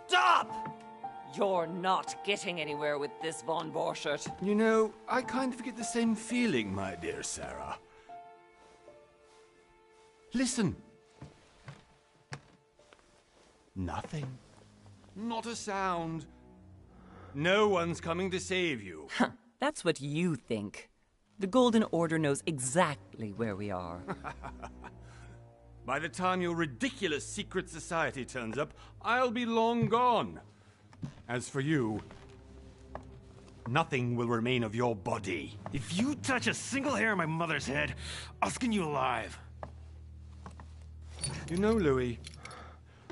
Stop! You're not getting anywhere with this, von Borchert. You know, I kind of get the same feeling, my dear Sarah. Listen. Nothing. Not a sound. No one's coming to save you. That's what you think. The Golden Order knows exactly where we are. By the time your ridiculous secret society turns up, I'll be long gone. As for you, nothing will remain of your body. If you touch a single hair on my mother's head, I'll skin you alive. You know, Louis,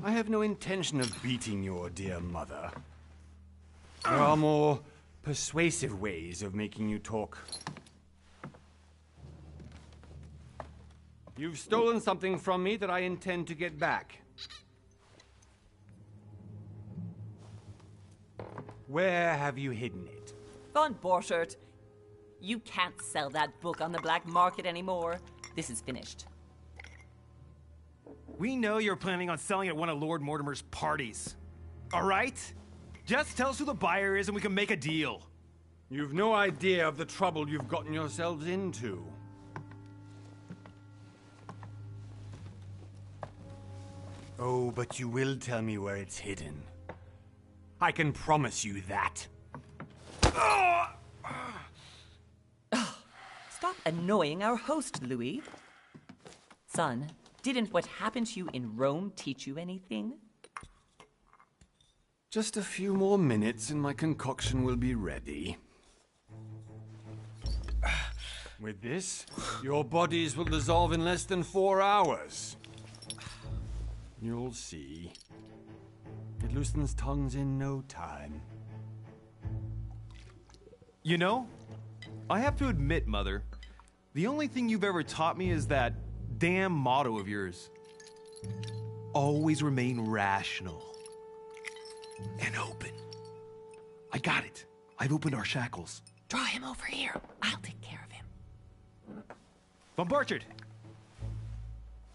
I have no intention of beating your dear mother. There are more persuasive ways of making you talk. You've stolen something from me that I intend to get back. Where have you hidden it? Von Borchert, you can't sell that book on the black market anymore. This is finished. We know you're planning on selling at one of Lord Mortimer's parties. All right? Just tell us who the buyer is and we can make a deal. You've no idea of the trouble you've gotten yourselves into. Oh, but you will tell me where it's hidden. I can promise you that. Stop annoying our host, Louis. Son, didn't what happened to you in Rome teach you anything? Just a few more minutes and my concoction will be ready. With this, your bodies will dissolve in less than 4 hours. You'll see. It loosens tongues in no time. You know, I have to admit, Mother, the only thing you've ever taught me is that damn motto of yours. Always remain rational. And open. I got it. I've opened our shackles. Draw him over here. I'll take care of him. Von Borchert!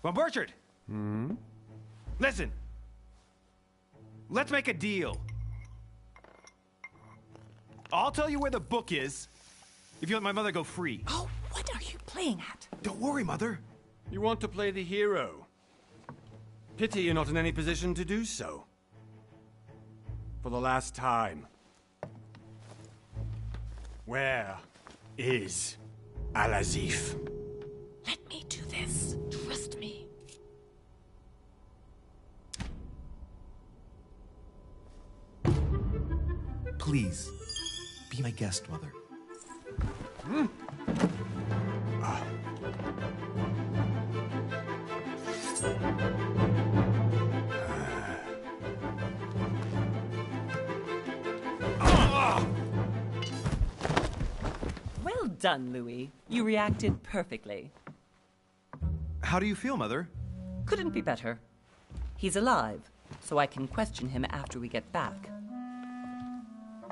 Von Borchert! Hmm? Listen. Let's make a deal. I'll tell you where the book is if you let my mother go free. Oh, what are you playing at? Don't worry, Mother. You want to play the hero. Pity you're not in any position to do so. For the last time. Where is Al-Azif? Let me do this. Trust me. Please, be my guest, Mother. Well done, Louis. You reacted perfectly. How do you feel, Mother? Couldn't be better. He's alive, so I can question him after we get back.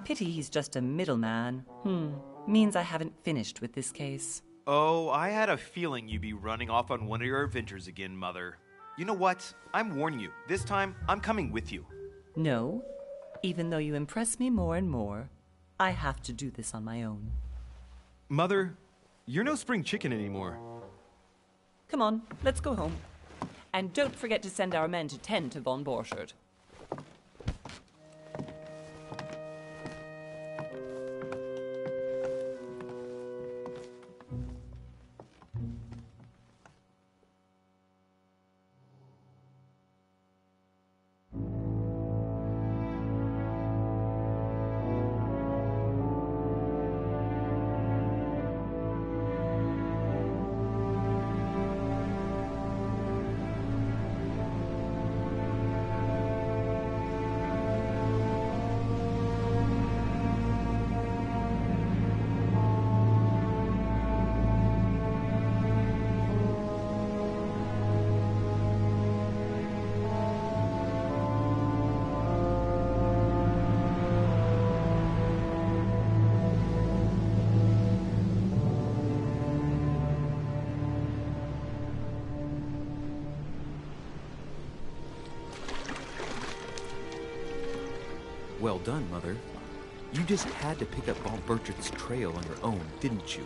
Pity he's just a middleman. Means I haven't finished with this case. Oh, I had a feeling you'd be running off on one of your adventures again, Mother. You know what? I'm warning you. This time, I'm coming with you. No, even though you impress me more and more, I have to do this on my own. Mother, you're no spring chicken anymore. Come on, let's go home. And don't forget to send our men to tend to von Borchert. Well done, Mother. You just had to pick up Bob Burchett's trail on your own, didn't you?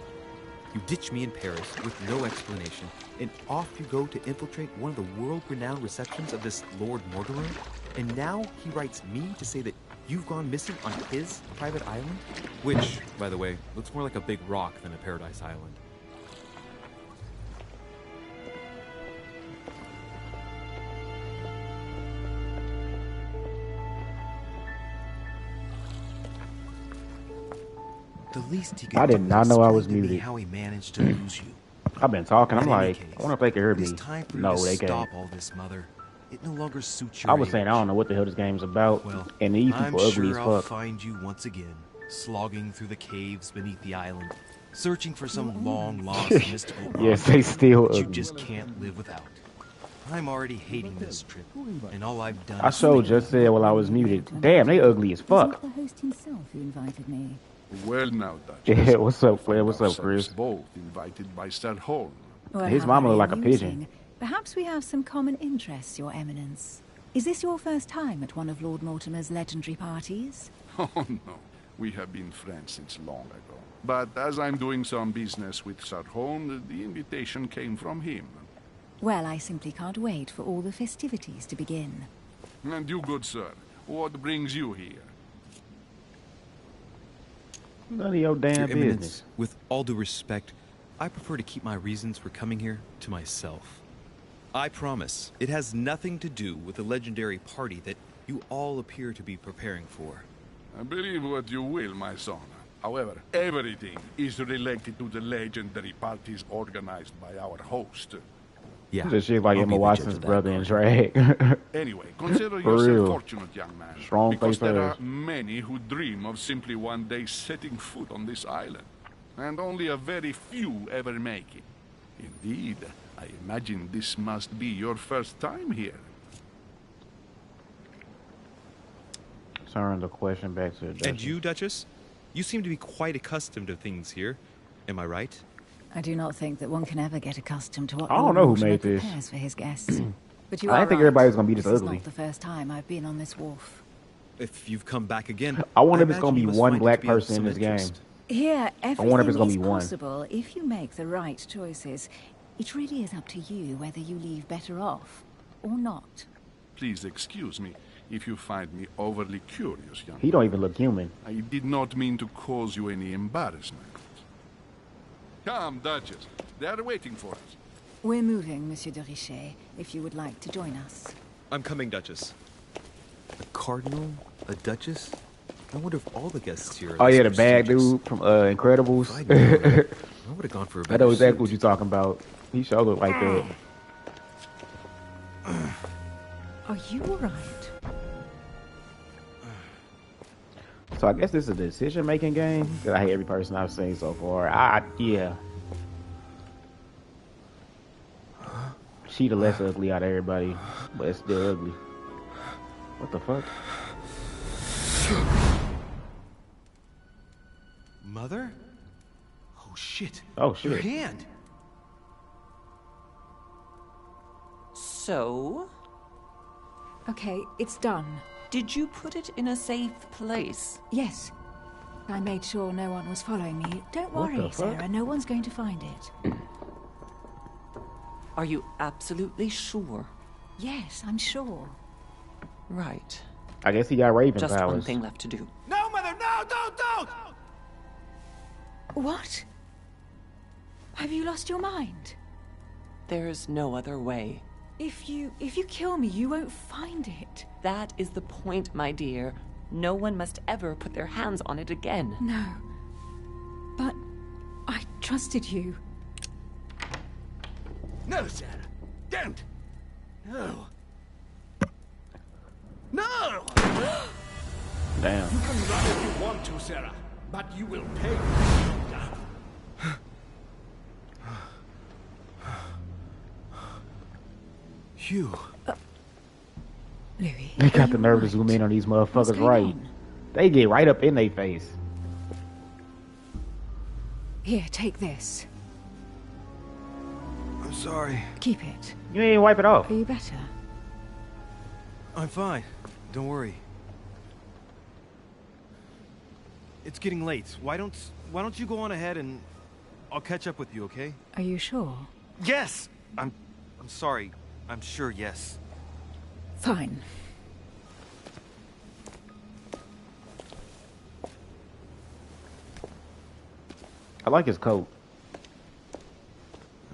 You ditched me in Paris with no explanation, and off you go to infiltrate one of the world-renowned receptions of this Lord Mortimer? And now he writes me to say that you've gone missing on his private island? Which, by the way, looks more like a big rock than a paradise island. The least he could I did do not is know I explain was to me muted. how he managed to lose you. I've been talking. I'm But in any like, case, I wonder if they can hear me. It's time for No, you to they can't. stop all this, Mother. It no longer suits your I was saying I age. don't know what the hell this game's about, Well, and these I'm people ugly sure as I'll fuck. find you once again, slogging through the caves beneath the island, searching for some long-lost mystical Yes, object they still that you ugly. just can't live without. I'm already hating this trip, and all I've done I is sure think just said while I was muted. Damn, they ugly as It fuck. was the host himself who invited me. Well now, Duchess. Yeah, what's up, Flair? Find What's up, ourselves Chris? Both invited by Sir Holm. Well, His how mama very look like a pigeon. amusing. Perhaps we have some common interests, Your Eminence. Is this your first time at one of Lord Mortimer's legendary parties? Oh no, we have been friends since long ago. But as I'm doing some business with Sir Holm, the invitation came from him. Well, I simply can't wait for all the festivities to begin. And you, good sir, what brings you here? None of your damn Your business. Eminence, with all due respect, I prefer to keep my reasons for coming here to myself. I promise, it has nothing to do with the legendary party that you all appear to be preparing for. Believe what you will, my son. However, everything is related to the legendary parties organized by our host. Yeah, This shit like I'll Emma be the judge Watson's of that brother in part. drag. Anyway, consider For yourself real. fortunate, young man. Strong because face there are ass. many who dream of simply one day setting foot on this island. And only a very few ever make it. Indeed, I imagine this must be your first time here. Turn the question back to the Duchess. And you, Duchess? You seem to be quite accustomed to things here. Am I right? I do not think that one can ever get accustomed to what I don't Lord know who Mortimer made this. prepares for his guests. But you I are didn't think right. everybody's gonna be this This is ugly. not the first time I've been on this wharf. If you've come back again, I wonder if it's imagine gonna be you must one find it black to be of person in some this game. interest. Here, everything wonder if it's gonna is be one. possible if you make the right choices. It really is up to you whether you leave better off or not. Please excuse me if you find me overly curious, young He don't even look human. I did not mean to cause you any embarrassment. Come, Duchess. They are waiting for us. We're moving, Monsieur de Richet, if you would like to join us. I'm coming, Duchess. A cardinal? A duchess? I wonder if all the guests here are Oh this yeah, the bad prestigious. dude from Incredibles. If I'd known it, I would have gone for a I better know exactly what suit. you're talking about. He sure look like that. Are you all right? So I guess this is a decision-making game. 'Cause I hate every person I've seen so far. Yeah. She the less ugly out of everybody, but it's still ugly. What the fuck? Mother? Oh shit. Oh Your shit. hand. So, Okay, it's done. did you put it in a safe place? Yes. I made sure no one was following me. Don't What the worry, fuck? Sarah. No one's going to find it. Are you absolutely sure? Yes, I'm sure. Right. I guess he got Raven Just powers. one thing left to do. No, Mother, no, don't! What? Have you lost your mind? There's no other way. If you kill me, you won't find it. That is the point, my dear. No one must ever put their hands on it again. No. But I trusted you. No, Sarah. Don't. No. No! Damn. You can run if you want to, Sarah, but you will pay. Hugh. Louis. They are got the you nerve to right? zoom in on these What's motherfuckers going right. on? They get right up in their face. Here, take this. I'm sorry. Keep it. You ain't wipe it off. Are you better? I'm fine. Don't worry. it's getting late. Why don't you go on ahead and I'll catch up with you, okay? Are you sure? Yes! I'm sorry. I'm sure, yes. Fine. I like his coat.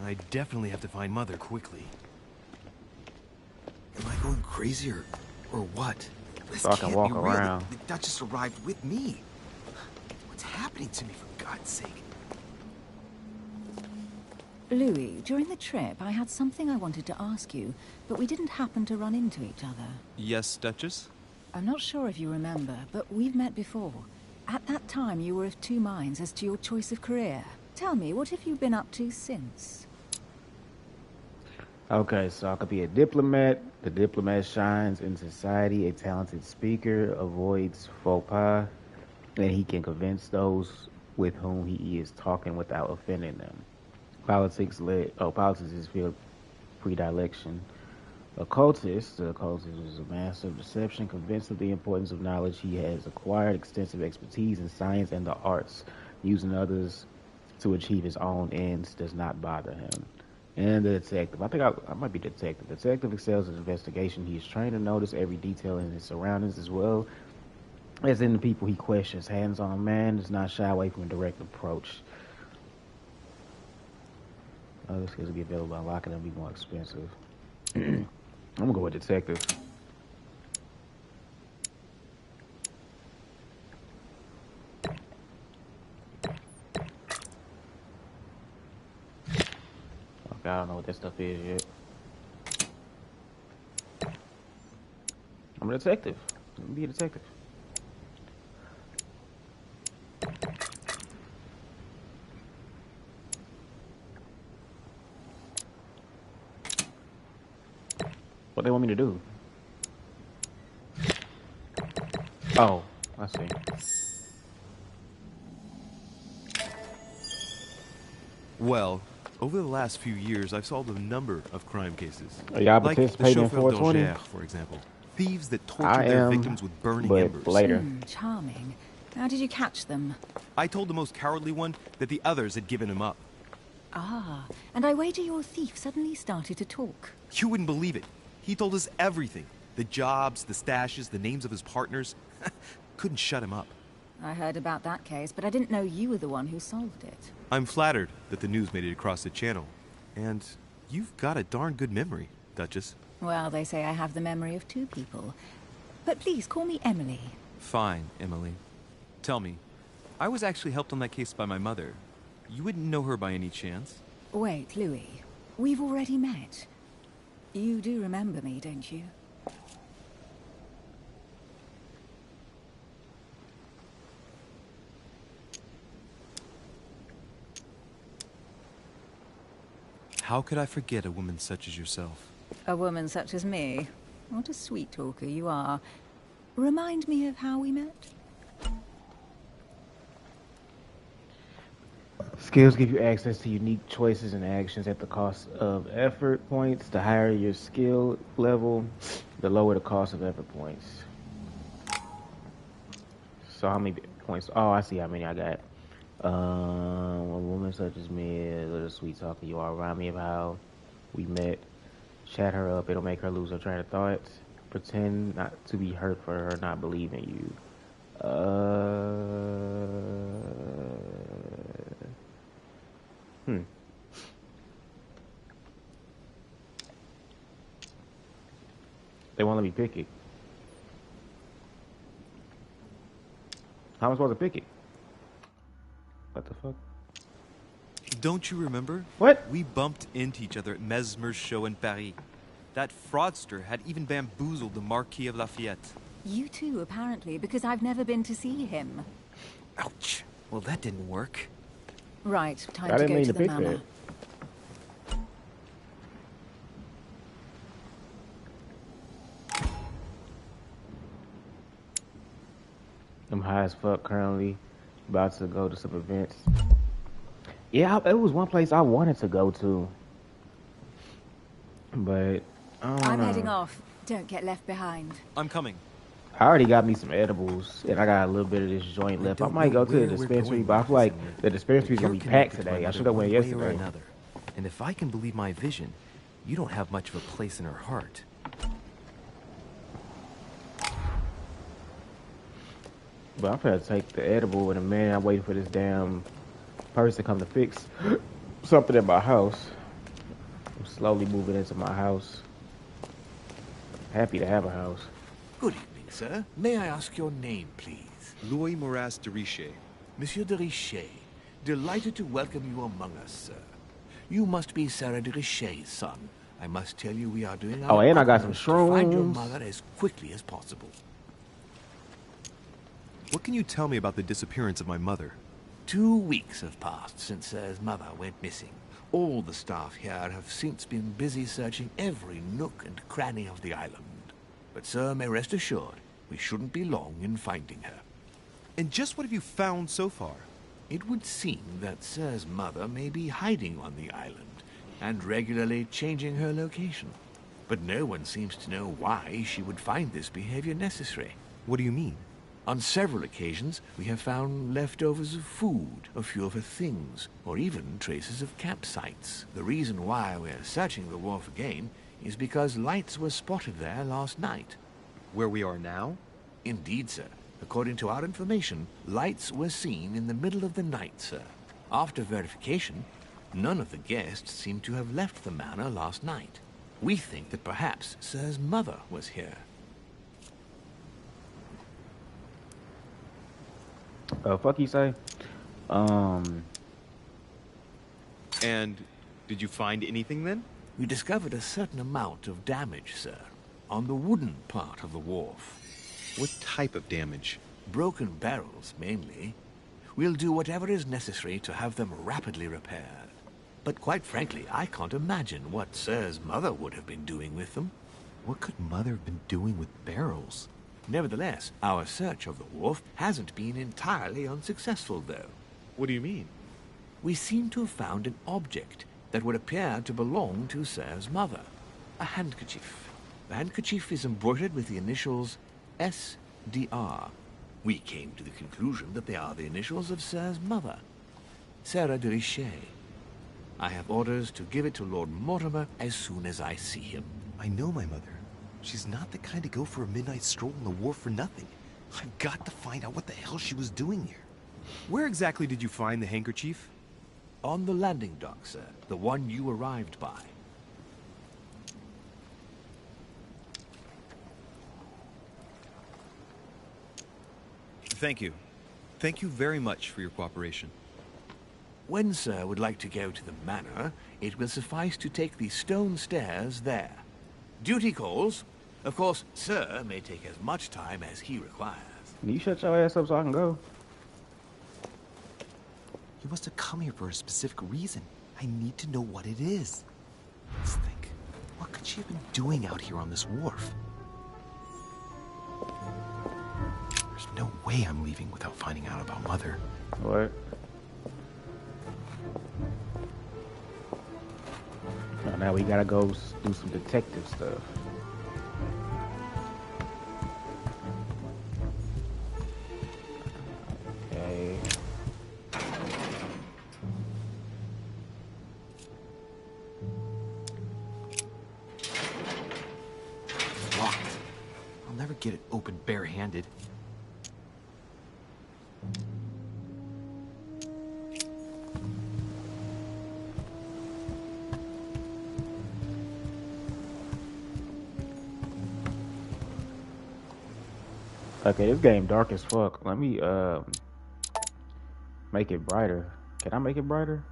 I definitely have to find Mother quickly. Am I going crazy or what? This So I can can't walk be real. around. The Duchess arrived with me. What's happening to me, for God's sake? Louis, during the trip, I had something I wanted to ask you, but we didn't happen to run into each other. Yes, Duchess? I'm not sure if you remember, but we've met before. At that time, you were of two minds as to your choice of career. Tell me, what have you been up to since? Okay, so I could be a diplomat. The diplomat shines in society. A talented speaker avoids faux pas, and he can convince those with whom he is talking without offending them. Politics is field predilection. Occultist. The occultist is a master of deception, convinced of the importance of knowledge. He has acquired extensive expertise in science and the arts. Using others to achieve his own ends does not bother him. And the detective. I think I might be detective. Detective excels in investigation. He is trained to notice every detail in his surroundings as well as in the people he questions. Hands-on man, does not shy away from a direct approach. Other skills will be available by unlocking them, be more expensive. I'm gonna go with detective. Okay, I don't know what that stuff is yet. I'm a detective. Let me be a detective. What they want me to do? Oh, I see. Well, over the last few years, I've solved a number of crime cases. Are y'all Like the participating in chauffeur 420? d'Angers, for example. Thieves that I tortured their am, victims with burning but embers. later. Charming. How did you catch them? I told the most cowardly one that the others had given him up. Ah, and I wager your thief suddenly started to talk. You wouldn't believe it. He told us everything. The jobs, the stashes, the names of his partners. Couldn't shut him up. I heard about that case, but I didn't know you were the one who solved it. I'm flattered that the news made it across the channel. And you've got a darn good memory, Duchess. Well, they say I have the memory of two people. But please, call me Emily. Fine, Emily. Tell me, I was actually helped on that case by my mother. You wouldn't know her by any chance? Wait, Louis. We've already met. You do remember me, don't you? How could I forget a woman such as yourself? A woman such as me? What a sweet talker you are. Remind me of how we met? Skills give you access to unique choices and actions at the cost of effort points. The higher your skill level, the lower the cost of effort points. So how many points? Oh, I see how many I got. A woman such as me, a little sweet talker you are. Remind me of how we met. Chat her up. It'll make her lose her train of thought. Pretend not to be hurt for her not believing you. They won't let me pick it. How am I supposed to pick it? What the fuck? Don't you remember? What? We bumped into each other at Mesmer's show in Paris. That fraudster had even bamboozled the Marquis of Lafayette. You too, apparently, because I've never been to see him. Ouch. Well, that didn't work. Right, time I to didn't go mean to to the pick manor. that. I'm high as fuck currently. About to go to some events. Yeah, it was one place I wanted to go to. But, I don't I'm know. heading off. Don't get left behind. I'm coming. I already got me some edibles, and I got a little bit of this joint left. I might go to the dispensary, but I feel like the dispensary's gonna be packed today. I should have went yesterday. And if I can believe my vision, you don't have much of a place in her heart. But I'm gonna take the edible in a minute. I'm waiting for this damn person to come to fix something at my house. I'm slowly moving into my house. Happy to have a house. Good evening, sir. May I ask your name, please? Louis Moras de Richet. Monsieur de Richet. Delighted to welcome you among us, sir. You must be Sarah de Richet's son. I must tell you we are doing our and I got some utmost to find your shrooms. mother as quickly as possible. What can you tell me about the disappearance of my mother? 2 weeks have passed since Sir's mother went missing. All the staff here have since been busy searching every nook and cranny of the island. But Sir may rest assured, we shouldn't be long in finding her. And just what have you found so far? It would seem that Sir's mother may be hiding on the island and regularly changing her location. But no one seems to know why she would find this behavior necessary. What do you mean? On several occasions, we have found leftovers of food, a few of her things, or even traces of campsites. The reason why we're searching the wharf again is because lights were spotted there last night. Where we are now? Indeed, sir. According to our information, lights were seen in the middle of the night, sir. After verification, none of the guests seem to have left the manor last night. We think that perhaps Sir's mother was here. Fuck you say? And did you find anything then? We discovered a certain amount of damage, sir, on the wooden part of the wharf. What type of damage? Broken barrels, mainly. We'll do whatever is necessary to have them rapidly repaired. But quite frankly, I can't imagine what Sir's mother would have been doing with them. What could Mother have been doing with barrels? Nevertheless, our search of the wharf hasn't been entirely unsuccessful, though. What do you mean? We seem to have found an object that would appear to belong to Sir's mother. A handkerchief. The handkerchief is embroidered with the initials SDR. We came to the conclusion that they are the initials of Sir's mother, Sarah de Richet. I have orders to give it to Lord Mortimer as soon as I see him. I know my mother. She's not the kind to go for a midnight stroll on the wharf for nothing. I've got to find out what the hell she was doing here. Where exactly did you find the handkerchief? On the landing dock, sir. The one you arrived by. Thank you. Thank you very much for your cooperation. When Sir would like to go to the manor, it will suffice to take the stone stairs there. Duty calls. Of course, Sir may take as much time as he requires. You shut your ass up so I can go. You must have come here for a specific reason. I need to know what it is. Let's think. What could she have been doing out here on this wharf? There's no way I'm leaving without finding out about Mother. What? Now we gotta go do some detective stuff. Okay. It's locked. I'll never get it open barehanded. Okay, this game dark as fuck. Let me make it brighter. Can I make it brighter?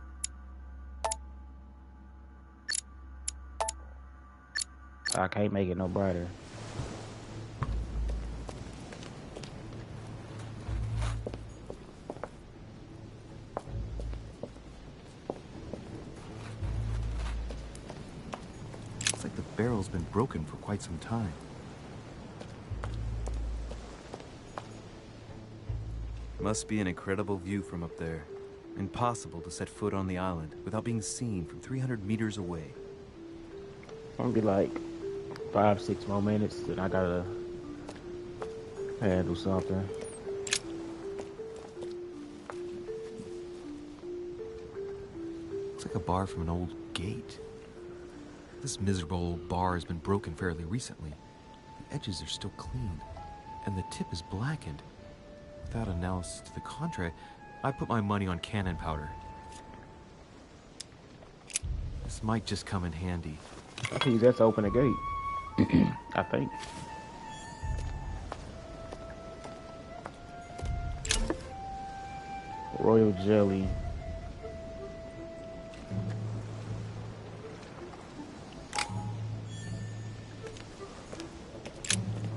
I can't make it no brighter. Looks like the barrel's been broken for quite some time. Must be an incredible view from up there. Impossible to set foot on the island without being seen from 300 meters away. It's gonna be like 5-6 more minutes, then I gotta Handle something. Looks like a bar from an old gate. This miserable old bar has been broken fairly recently. The edges are still clean, and the tip is blackened. Without analysis to the contrary, I put my money on cannon powder. This might just come in handy. I think that's open the gate. I think. Royal jelly.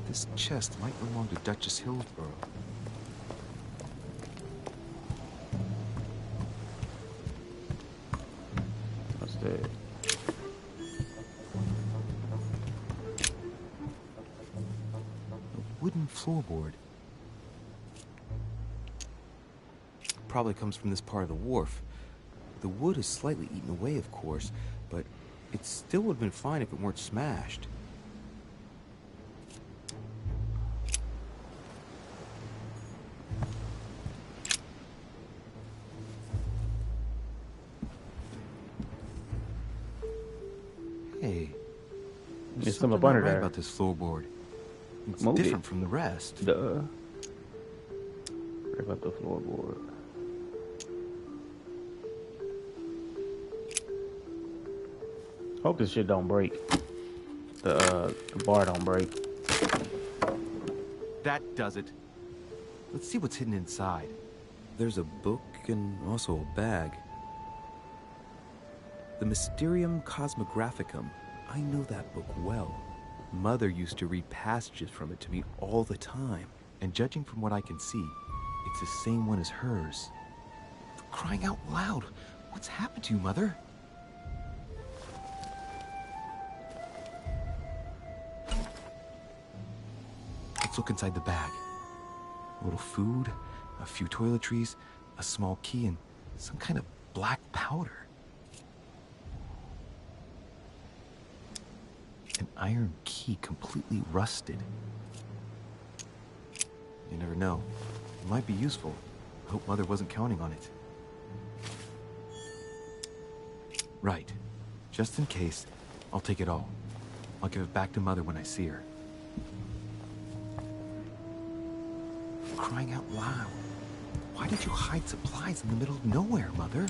This chest might belong to Duchess Hillsborough. What's that? A wooden floorboard. Probably comes from this part of the wharf. The wood is slightly eaten away, of course, but it still would have been fine if it weren't smashed. Hey, There's something some up under not right there. about this floorboard. It's Move it. different from the rest. Duh. Rip up the floorboard. Hope this shit don't break. The bar don't break. That does it. Let's see what's hidden inside. There's a book and also a bag. The Mysterium Cosmographicum. I know that book well. Mother used to read passages from it to me all the time. And judging from what I can see, it's the same one as hers. For crying out loud, what's happened to you, Mother? Let's look inside the bag. A little food, a few toiletries, a small key, and some kind of black powder. An iron key completely rusted. You never know. It might be useful. I hope Mother wasn't counting on it. Right. Just in case, I'll take it all. I'll give it back to Mother when I see her. Crying out loud. Why did you hide supplies in the middle of nowhere, Mother?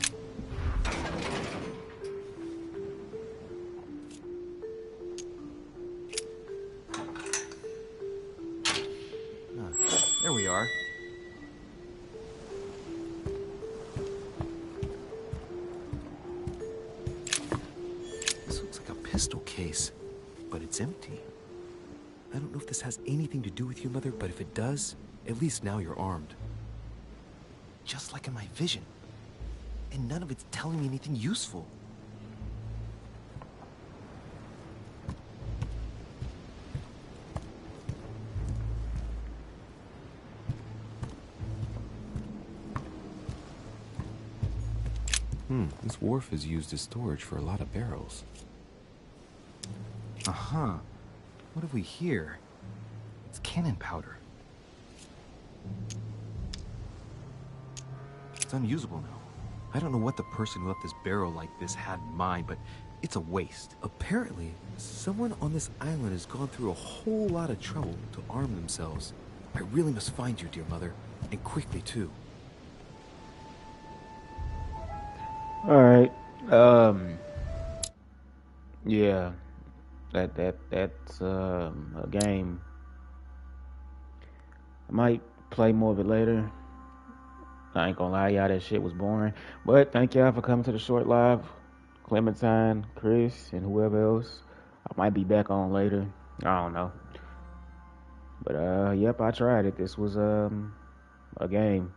There we are. This looks like a pistol case, but it's empty. I don't know if this has anything to do with you, Mother, but if it does, at least now you're armed. Just like in my vision. And none of it's telling me anything useful. This wharf is used as storage for a lot of barrels. Uh-huh. What have we here? It's cannon powder. It's unusable now. I don't know what the person who left this barrel like this had in mind, but it's a waste. Apparently, someone on this island has gone through a whole lot of trouble to arm themselves. I really must find you, dear Mother, and quickly, too. Alright. Yeah. That's a game. I might play more of it later. I ain't gonna lie, y'all, that shit was boring. But thank y'all for coming to the short live. Clementine, Chris, and whoever else. I might be back on later. I don't know. But yep, I tried it. This was a game.